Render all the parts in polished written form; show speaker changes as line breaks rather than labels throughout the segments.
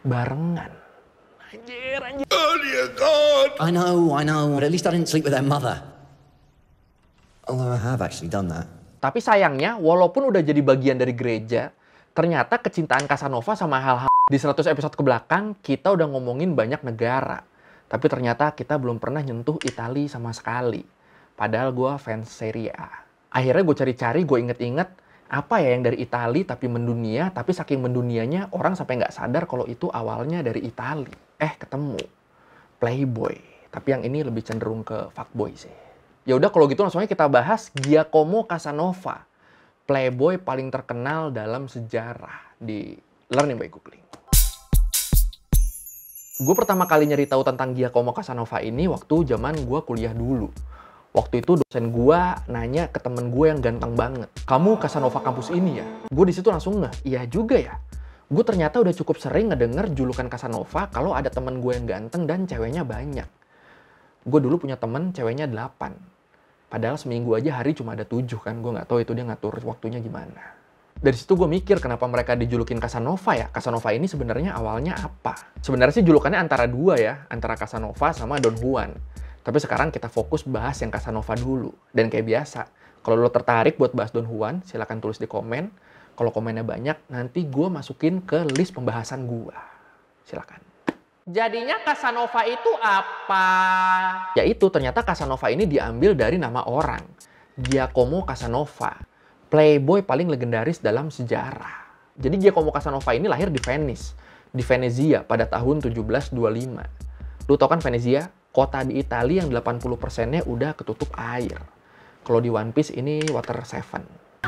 barengan. Anjir.
Oh dear God.
I know, but at least I didn't sleep with their mother. Although I have actually done that.
Tapi sayangnya, walaupun udah jadi bagian dari gereja, ternyata kecintaan Casanova sama hal-hal di 100 episode ke belakang, kita udah ngomongin banyak negara. Tapi ternyata kita belum pernah nyentuh Italia sama sekali. Padahal gue fans Serie A. Akhirnya gue cari-cari, gue inget-inget, apa ya yang dari Italia tapi mendunia, tapi saking mendunianya orang sampai nggak sadar kalau itu awalnya dari Italia. Ketemu. Playboy. Tapi yang ini lebih cenderung ke fuckboy sih. Ya udah kalau gitu langsung aja kita bahas Giacomo Casanova. Playboy paling terkenal dalam sejarah di Learning by Googling. Gue pertama kali nyari tahu tentang Giacomo Casanova ini waktu zaman gue kuliah dulu. Waktu itu dosen gue nanya ke temen gue yang ganteng banget. Kamu Casanova kampus ini ya? Gue di situ langsung ngeh, iya juga ya. Gue ternyata udah cukup sering ngedenger julukan Casanova kalau ada temen gue yang ganteng dan ceweknya banyak. Gue dulu punya temen ceweknya 8. Padahal seminggu aja hari cuma ada 7 kan. Gue nggak tahu itu dia ngatur waktunya gimana. Dari situ gue mikir kenapa mereka dijulukin Casanova ya. Casanova ini sebenarnya awalnya apa? Sebenarnya sih julukannya antara dua ya. Antara Casanova sama Don Juan. Tapi sekarang kita fokus bahas yang Casanova dulu. Dan kayak biasa, kalau lo tertarik buat bahas Don Juan, silahkan tulis di komen. Kalau komennya banyak, nanti gue masukin ke list pembahasan gue. Silahkan. Jadinya Casanova itu apa? Yaitu ternyata Casanova ini diambil dari nama orang. Giacomo Casanova. Playboy paling legendaris dalam sejarah. Jadi Giacomo Casanova ini lahir di Venice. Di Venezia pada tahun 1725. Lu tau kan Venezia? Kota di Italia yang 80%-nya udah ketutup air. Kalau di One Piece ini Water 7.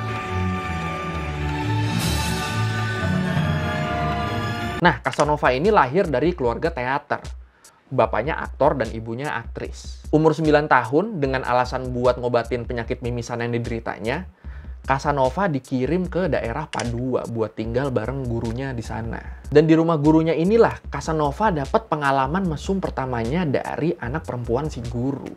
Nah, Casanova ini lahir dari keluarga teater. Bapaknya aktor dan ibunya aktris. Umur 9 tahun, dengan alasan buat ngobatin penyakit mimisan yang dideritanya, Casanova dikirim ke daerah Padua buat tinggal bareng gurunya di sana. Dan di rumah gurunya inilah Casanova dapat pengalaman mesum pertamanya dari anak perempuan si guru.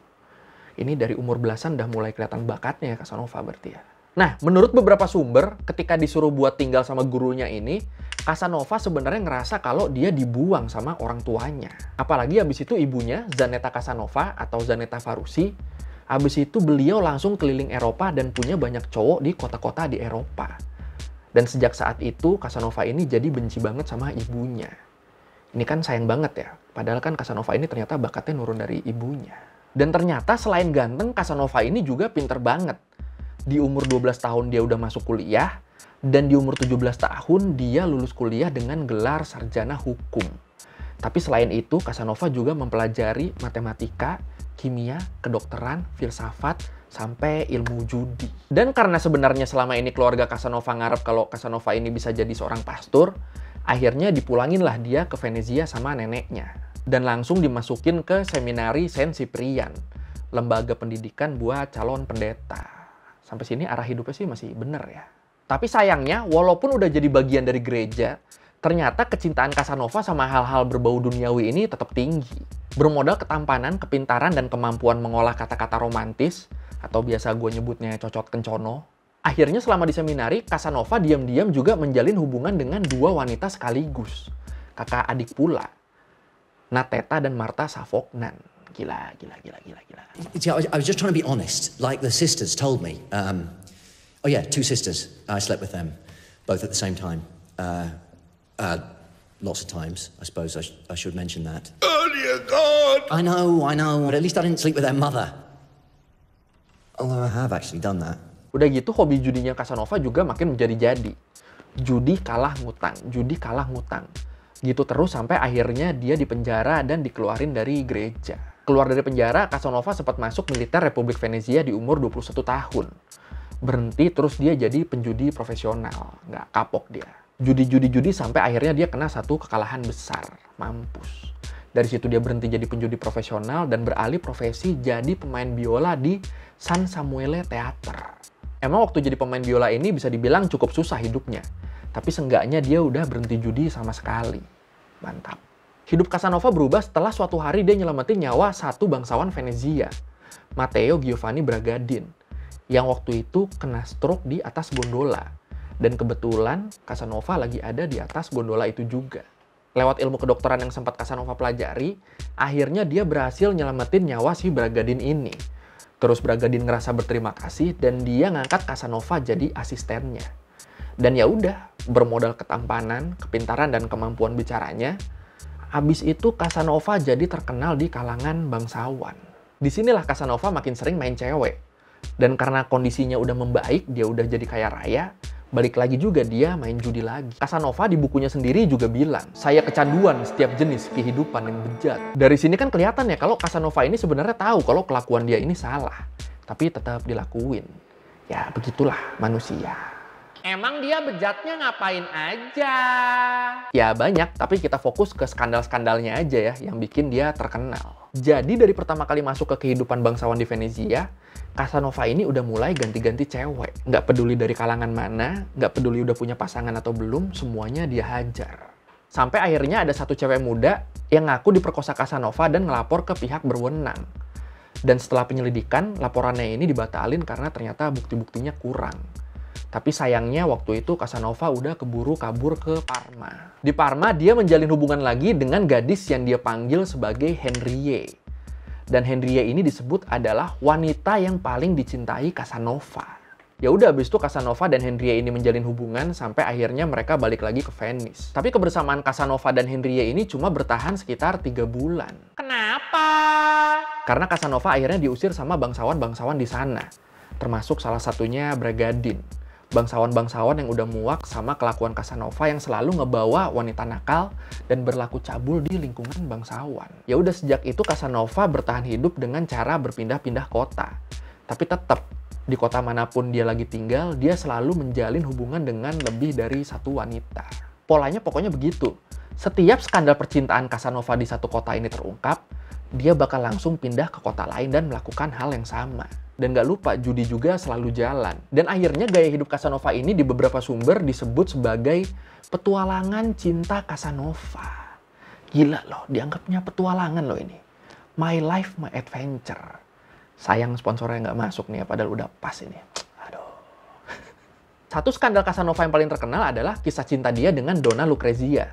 Ini dari umur belasan udah mulai kelihatan bakatnya ya Casanova berarti ya. Nah, menurut beberapa sumber, ketika disuruh buat tinggal sama gurunya ini, Casanova sebenarnya ngerasa kalau dia dibuang sama orang tuanya. Apalagi abis itu ibunya, Zanetta Casanova atau Zanetta Farusi, abis itu beliau langsung keliling Eropa dan punya banyak cowok di kota-kota di Eropa. Dan sejak saat itu, Casanova ini jadi benci banget sama ibunya. Ini kan sayang banget ya, padahal kan Casanova ini ternyata bakatnya nurun dari ibunya. Dan ternyata selain ganteng, Casanova ini juga pinter banget. Di umur 12 tahun dia udah masuk kuliah, dan di umur 17 tahun dia lulus kuliah dengan gelar sarjana hukum. Tapi selain itu, Casanova juga mempelajari matematika, kimia, kedokteran, filsafat, sampai ilmu judi. Dan karena sebenarnya selama ini keluarga Casanova ngarep kalau Casanova ini bisa jadi seorang pastor, akhirnya dipulanginlah dia ke Venezia sama neneknya. Dan langsung dimasukin ke seminari Saint Cyprian, lembaga pendidikan buat calon pendeta. Sampai sini arah hidupnya sih masih bener ya. Tapi sayangnya, walaupun udah jadi bagian dari gereja, ternyata kecintaan Casanova sama hal-hal berbau duniawi ini tetap tinggi. Bermodal ketampanan, kepintaran, dan kemampuan mengolah kata-kata romantis, atau biasa gue nyebutnya cocot kencono. Akhirnya selama di seminari, Casanova diam-diam juga menjalin hubungan dengan dua wanita sekaligus. Kakak adik pula. Nateta dan Marta Savognan. Gila.
I was just trying to be honest, like the sisters told me. Oh yeah, 2 sisters. I slept with them, both at the same time. Lots of times. I suppose I should mention that.
Oh dear God.
I know, but at least I didn't sleep with their mother. Although I have actually done that.
Udah gitu hobi judinya Casanova juga makin menjadi-jadi. Judi kalah ngutang. Gitu terus sampai akhirnya dia dipenjara dan dikeluarin dari gereja. Keluar dari penjara, Casanova sempat masuk militer Republik Venezia di umur 21 tahun. Berhenti terus dia jadi penjudi profesional. Nggak kapok dia. Judi sampai akhirnya dia kena satu kekalahan besar. Mampus. Dari situ dia berhenti jadi penjudi profesional dan beralih profesi jadi pemain biola di San Samuele Theater. Emang waktu jadi pemain biola ini bisa dibilang cukup susah hidupnya. Tapi seenggaknya dia udah berhenti judi sama sekali. Mantap. Hidup Casanova berubah setelah suatu hari dia nyelamatin nyawa satu bangsawan Venezia, Matteo Giovanni Bragadin, yang waktu itu kena stroke di atas gondola. Dan kebetulan Casanova lagi ada di atas gondola itu juga. Lewat ilmu kedokteran yang sempat Casanova pelajari, akhirnya dia berhasil nyelamatin nyawa si Bragadin ini. Terus Bragadin ngerasa berterima kasih dan dia ngangkat Casanova jadi asistennya. Dan ya udah, bermodal ketampanan, kepintaran, dan kemampuan bicaranya, abis itu Casanova jadi terkenal di kalangan bangsawan. Disinilah Casanova makin sering main cewek. Dan karena kondisinya udah membaik, dia udah jadi kaya raya, balik lagi juga dia main judi lagi. Casanova di bukunya sendiri juga bilang, saya kecanduan setiap jenis kehidupan yang bejat. Dari sini kan kelihatan ya kalau Casanova ini sebenarnya tahu kalau kelakuan dia ini salah. Tapi tetap dilakuin. Ya begitulah manusia. Emang dia bejatnya ngapain aja? Ya banyak, tapi kita fokus ke skandal-skandalnya aja ya yang bikin dia terkenal. Jadi dari pertama kali masuk ke kehidupan bangsawan di Venezia, Casanova ini udah mulai ganti-ganti cewek. Nggak peduli dari kalangan mana, nggak peduli udah punya pasangan atau belum, semuanya dia hajar. Sampai akhirnya ada satu cewek muda yang ngaku diperkosa Casanova dan ngelapor ke pihak berwenang. Dan setelah penyelidikan, laporannya ini dibatalin karena ternyata bukti-buktinya kurang. Tapi sayangnya waktu itu Casanova udah keburu kabur ke Parma. Di Parma dia menjalin hubungan lagi dengan gadis yang dia panggil sebagai Henriette. Dan Henriette ini disebut adalah wanita yang paling dicintai Casanova. Ya udah, abis itu Casanova dan Henriette ini menjalin hubungan sampai akhirnya mereka balik lagi ke Venice. Tapi kebersamaan Casanova dan Henriette ini cuma bertahan sekitar 3 bulan. Kenapa? Karena Casanova akhirnya diusir sama bangsawan-bangsawan di sana. Termasuk salah satunya Bragadin. Bangsawan-bangsawan yang udah muak sama kelakuan Casanova yang selalu ngebawa wanita nakal dan berlaku cabul di lingkungan bangsawan. Ya udah, sejak itu Casanova bertahan hidup dengan cara berpindah-pindah kota. Tapi tetap di kota manapun dia lagi tinggal, dia selalu menjalin hubungan dengan lebih dari satu wanita. Polanya pokoknya begitu. Setiap skandal percintaan Casanova di satu kota ini terungkap, dia bakal langsung pindah ke kota lain dan melakukan hal yang sama. Dan gak lupa, judi juga selalu jalan. Dan akhirnya gaya hidup Casanova ini di beberapa sumber disebut sebagai petualangan cinta Casanova. Gila loh, dianggapnya petualangan loh ini. My life, my adventure. Sayang sponsornya nggak masuk nih ya, padahal udah pas ini. Aduh. Satu skandal Casanova yang paling terkenal adalah kisah cinta dia dengan Donna Lucrezia.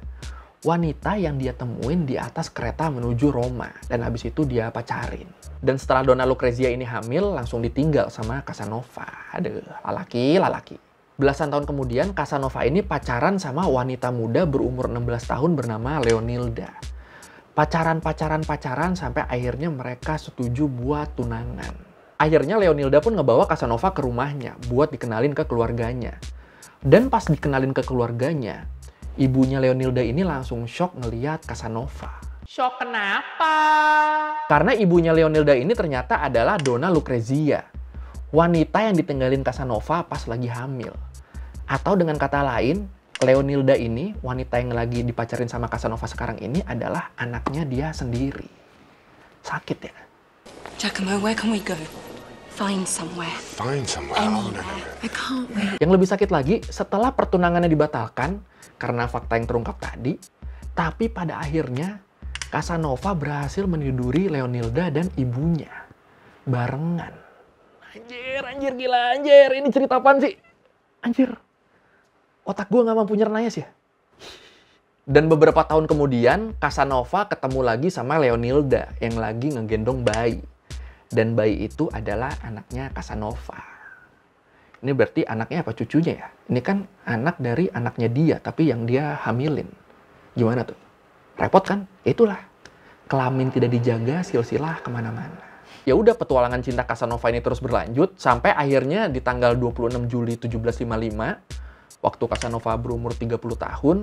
Wanita yang dia temuin di atas kereta menuju Roma. Dan habis itu dia pacarin. Dan setelah Donna Lucrezia ini hamil, langsung ditinggal sama Casanova. Aduh, lalaki. Belasan tahun kemudian, Casanova ini pacaran sama wanita muda berumur 16 tahun bernama Leonilda. Pacaran sampai akhirnya mereka setuju buat tunangan. Akhirnya Leonilda pun ngebawa Casanova ke rumahnya buat dikenalin ke keluarganya. Dan pas dikenalin ke keluarganya, ibunya Leonilda ini langsung shock ngeliat Casanova. Shock kenapa? Karena ibunya Leonilda ini ternyata adalah Donna Lucrezia, wanita yang ditinggalin Casanova pas lagi hamil. Atau dengan kata lain, Leonilda ini, wanita yang lagi dipacarin sama Casanova sekarang ini adalah anaknya dia sendiri. Sakit ya?
Giacomo, where can we go? Find somewhere.
Find somewhere.
Anywhere. I can't wait.
Yang lebih sakit lagi, setelah pertunangannya dibatalkan karena fakta yang terungkap tadi, tapi pada akhirnya Casanova berhasil meniduri Leonilda dan ibunya barengan. Anjir, gila anjir. Ini cerita apaan sih? Anjir. Otak gue gak mampu nyernais ya. Dan beberapa tahun kemudian, Casanova ketemu lagi sama Leonilda yang lagi ngegendong bayi. Dan bayi itu adalah anaknya Casanova. Ini berarti anaknya apa cucunya ya? Ini kan anak dari anaknya dia, tapi yang dia hamilin. Gimana tuh? Repot kan? Itulah. Kelamin tidak dijaga, silsilah kemana-mana. Ya udah, petualangan cinta Casanova ini terus berlanjut, sampai akhirnya di tanggal 26 Juli 1755, waktu Casanova berumur 30 tahun,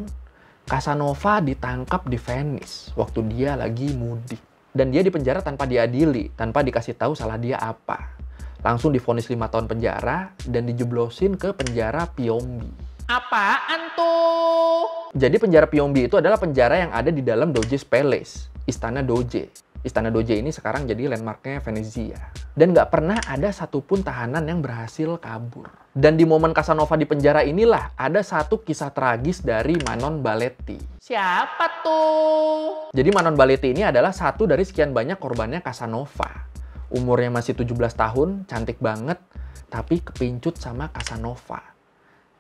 Casanova ditangkap di Venice waktu dia lagi mudik. Dan dia dipenjara tanpa diadili, tanpa dikasih tahu salah dia apa. Langsung divonis 5 tahun penjara dan dijeblosin ke penjara Piombi. Apaan tuh? Jadi penjara Piombi itu adalah penjara yang ada di dalam Doge's Palace, Istana Doge. Istana Doge ini sekarang jadi landmarknya Venezia. Dan nggak pernah ada satupun tahanan yang berhasil kabur. Dan di momen Casanova di penjara inilah ada satu kisah tragis dari Manon Balletti. Siapa tuh? Jadi Manon Balletti ini adalah satu dari sekian banyak korbannya Casanova. Umurnya masih 17 tahun, cantik banget, tapi kepincut sama Casanova.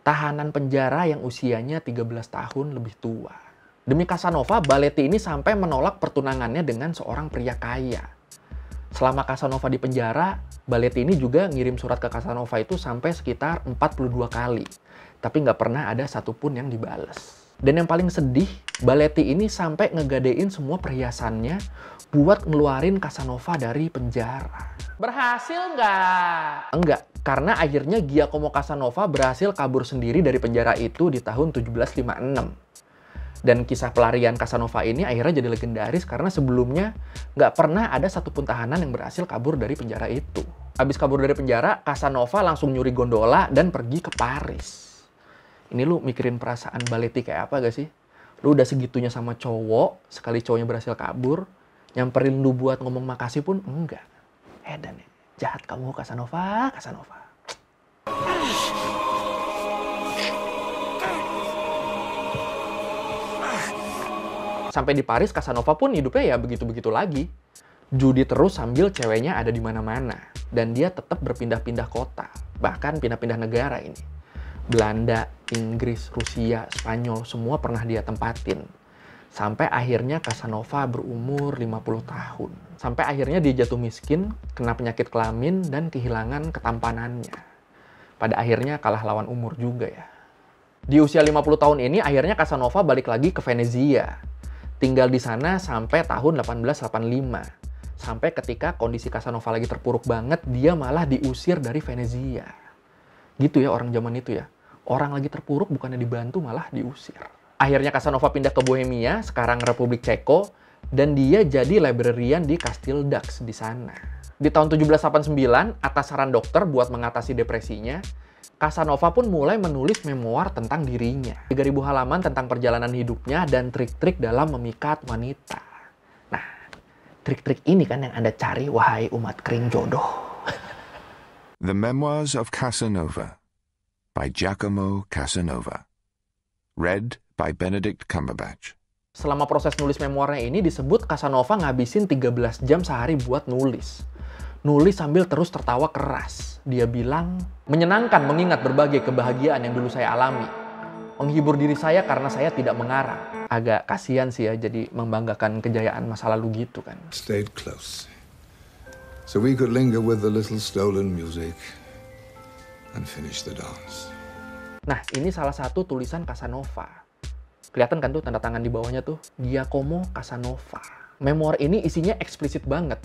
Tahanan penjara yang usianya 13 tahun lebih tua. Demi Casanova, Baletti ini sampai menolak pertunangannya dengan seorang pria kaya. Selama Casanova di penjara, Baletti ini juga ngirim surat ke Casanova itu sampai sekitar 42 kali. Tapi nggak pernah ada satupun yang dibales. Dan yang paling sedih, Baletti ini sampai ngegadein semua perhiasannya buat ngeluarin Casanova dari penjara. Berhasil nggak? Enggak, karena akhirnya Giacomo Casanova berhasil kabur sendiri dari penjara itu di tahun 1756. Dan kisah pelarian Casanova ini akhirnya jadi legendaris karena sebelumnya nggak pernah ada satupun tahanan yang berhasil kabur dari penjara itu. Habis kabur dari penjara, Casanova langsung nyuri gondola dan pergi ke Paris. Ini lu mikirin perasaan Baletti kayak apa gak sih? Lu udah segitunya sama cowok, sekali cowoknya berhasil kabur, nyamperin lu buat ngomong makasih pun enggak. Dan jahat kamu Casanova, Casanova. Sampai di Paris, Casanova pun hidupnya ya begitu-begitu lagi. Judi terus sambil ceweknya ada di mana-mana. Dan dia tetap berpindah-pindah kota. Bahkan pindah-pindah negara ini. Belanda, Inggris, Rusia, Spanyol, semua pernah dia tempatin. Sampai akhirnya Casanova berumur 50 tahun. Sampai akhirnya dia jatuh miskin, kena penyakit kelamin, dan kehilangan ketampanannya. Pada akhirnya kalah lawan umur juga ya. Di usia 50 tahun ini, akhirnya Casanova balik lagi ke Venezia. Tinggal di sana sampai tahun 1885. Sampai ketika kondisi Casanova lagi terpuruk banget, dia malah diusir dari Venezia. Gitu ya orang zaman itu ya. Orang lagi terpuruk bukannya dibantu, malah diusir. Akhirnya Casanova pindah ke Bohemia, sekarang Republik Ceko, dan dia jadi librarian di Kastil Dax di sana. Di tahun 1789, atas saran dokter buat mengatasi depresinya, Casanova pun mulai menulis memoir tentang dirinya. 3.000 halaman tentang perjalanan hidupnya dan trik-trik dalam memikat wanita. Nah, trik-trik ini kan yang Anda cari, wahai umat kering jodoh.
The Memoirs of Casanova by Giacomo Casanova. Read by Benedict Cumberbatch.
Selama proses nulis memoirnya ini disebut Casanova ngabisin 13 jam sehari buat nulis. Nulis sambil terus tertawa keras. Dia bilang, menyenangkan mengingat berbagai kebahagiaan yang dulu saya alami. Menghibur diri saya karena saya tidak mengarang. Agak kasihan sih ya, jadi membanggakan kejayaan masa lalu gitu kan.
Stayed close, so we could linger with the little stolen music and finish the dance.
Nah, ini salah satu tulisan Casanova. Kelihatan kan tuh tanda tangan di bawahnya tuh, Giacomo Casanova. Memoir ini isinya eksplisit banget.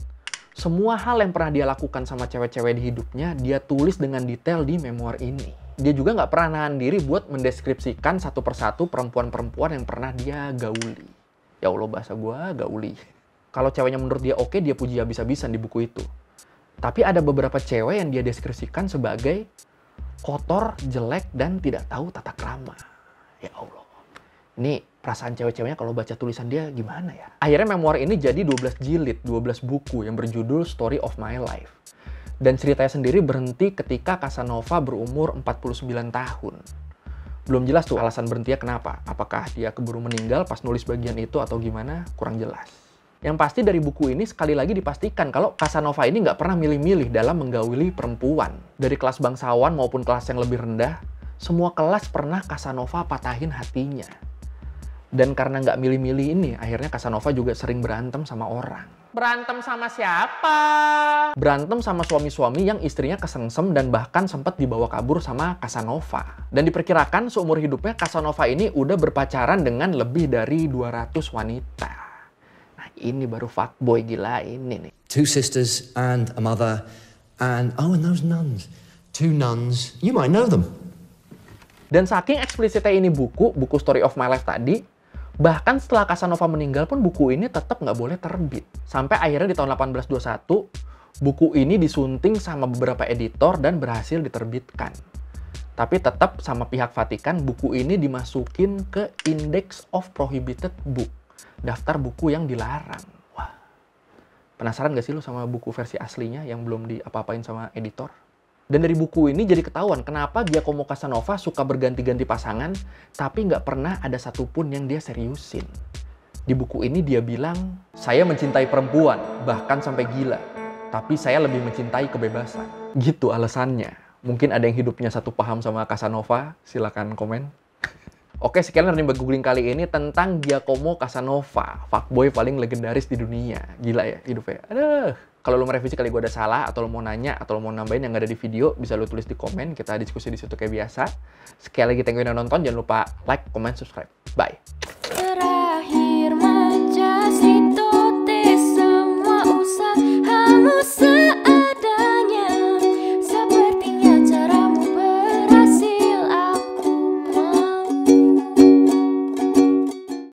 Semua hal yang pernah dia lakukan sama cewek-cewek di hidupnya, dia tulis dengan detail di memoir ini. Dia juga nggak pernah nahan diri buat mendeskripsikan satu persatu perempuan-perempuan yang pernah dia gauli. Ya Allah, bahasa gua gauli. Kalau ceweknya menurut dia oke, dia puji habis-habisan di buku itu. Tapi ada beberapa cewek yang dia deskripsikan sebagai kotor, jelek, dan tidak tahu tata krama. Ya Allah. Ini perasaan cewek-ceweknya kalau baca tulisan dia gimana ya? Akhirnya memoir ini jadi 12 jilid, 12 buku yang berjudul Story of My Life. Dan ceritanya sendiri berhenti ketika Casanova berumur 49 tahun. Belum jelas tuh alasan berhentinya kenapa. Apakah dia keburu meninggal pas nulis bagian itu atau gimana? Kurang jelas. Yang pasti dari buku ini sekali lagi dipastikan kalau Casanova ini nggak pernah milih-milih dalam menggauli perempuan. Dari kelas bangsawan maupun kelas yang lebih rendah, semua kelas pernah Casanova patahin hatinya. Dan karena nggak milih-milih ini, akhirnya Casanova juga sering berantem sama orang. Berantem sama siapa? Berantem sama suami-suami yang istrinya kesengsem dan bahkan sempat dibawa kabur sama Casanova. Dan diperkirakan seumur hidupnya Casanova ini udah berpacaran dengan lebih dari 200 wanita. Nah ini baru fuckboy gila ini nih.
2 sisters and a mother and those nuns. 2 nuns. You might know them.
Dan saking eksplisitnya ini buku Story of My Life tadi, bahkan setelah Casanova meninggal pun buku ini tetap nggak boleh terbit. Sampai akhirnya di tahun 1821, buku ini disunting sama beberapa editor dan berhasil diterbitkan. Tapi tetap sama pihak Vatikan, buku ini dimasukin ke Index of Prohibited Book. Daftar buku yang dilarang. Wah, penasaran nggak sih lu sama buku versi aslinya yang belum diapa-apain sama editor? Dan dari buku ini jadi ketahuan kenapa Giacomo Casanova suka berganti-ganti pasangan, tapi nggak pernah ada satupun yang dia seriusin. Di buku ini dia bilang, saya mencintai perempuan, bahkan sampai gila. Tapi saya lebih mencintai kebebasan. Gitu alasannya. Mungkin ada yang hidupnya satu paham sama Casanova, silakan komen. Oke, sekian learning by googling kali ini tentang Giacomo Casanova, fuckboy paling legendaris di dunia. Gila ya hidupnya. Aduh. Kalau lo merevisi kali gue ada salah, atau lo mau nanya, atau lo mau nambahin yang nggak ada di video, bisa lo tulis di komen. Kita diskusi di situ kayak biasa. Sekali lagi thank you udah nonton. Jangan lupa like, comment, subscribe. Bye.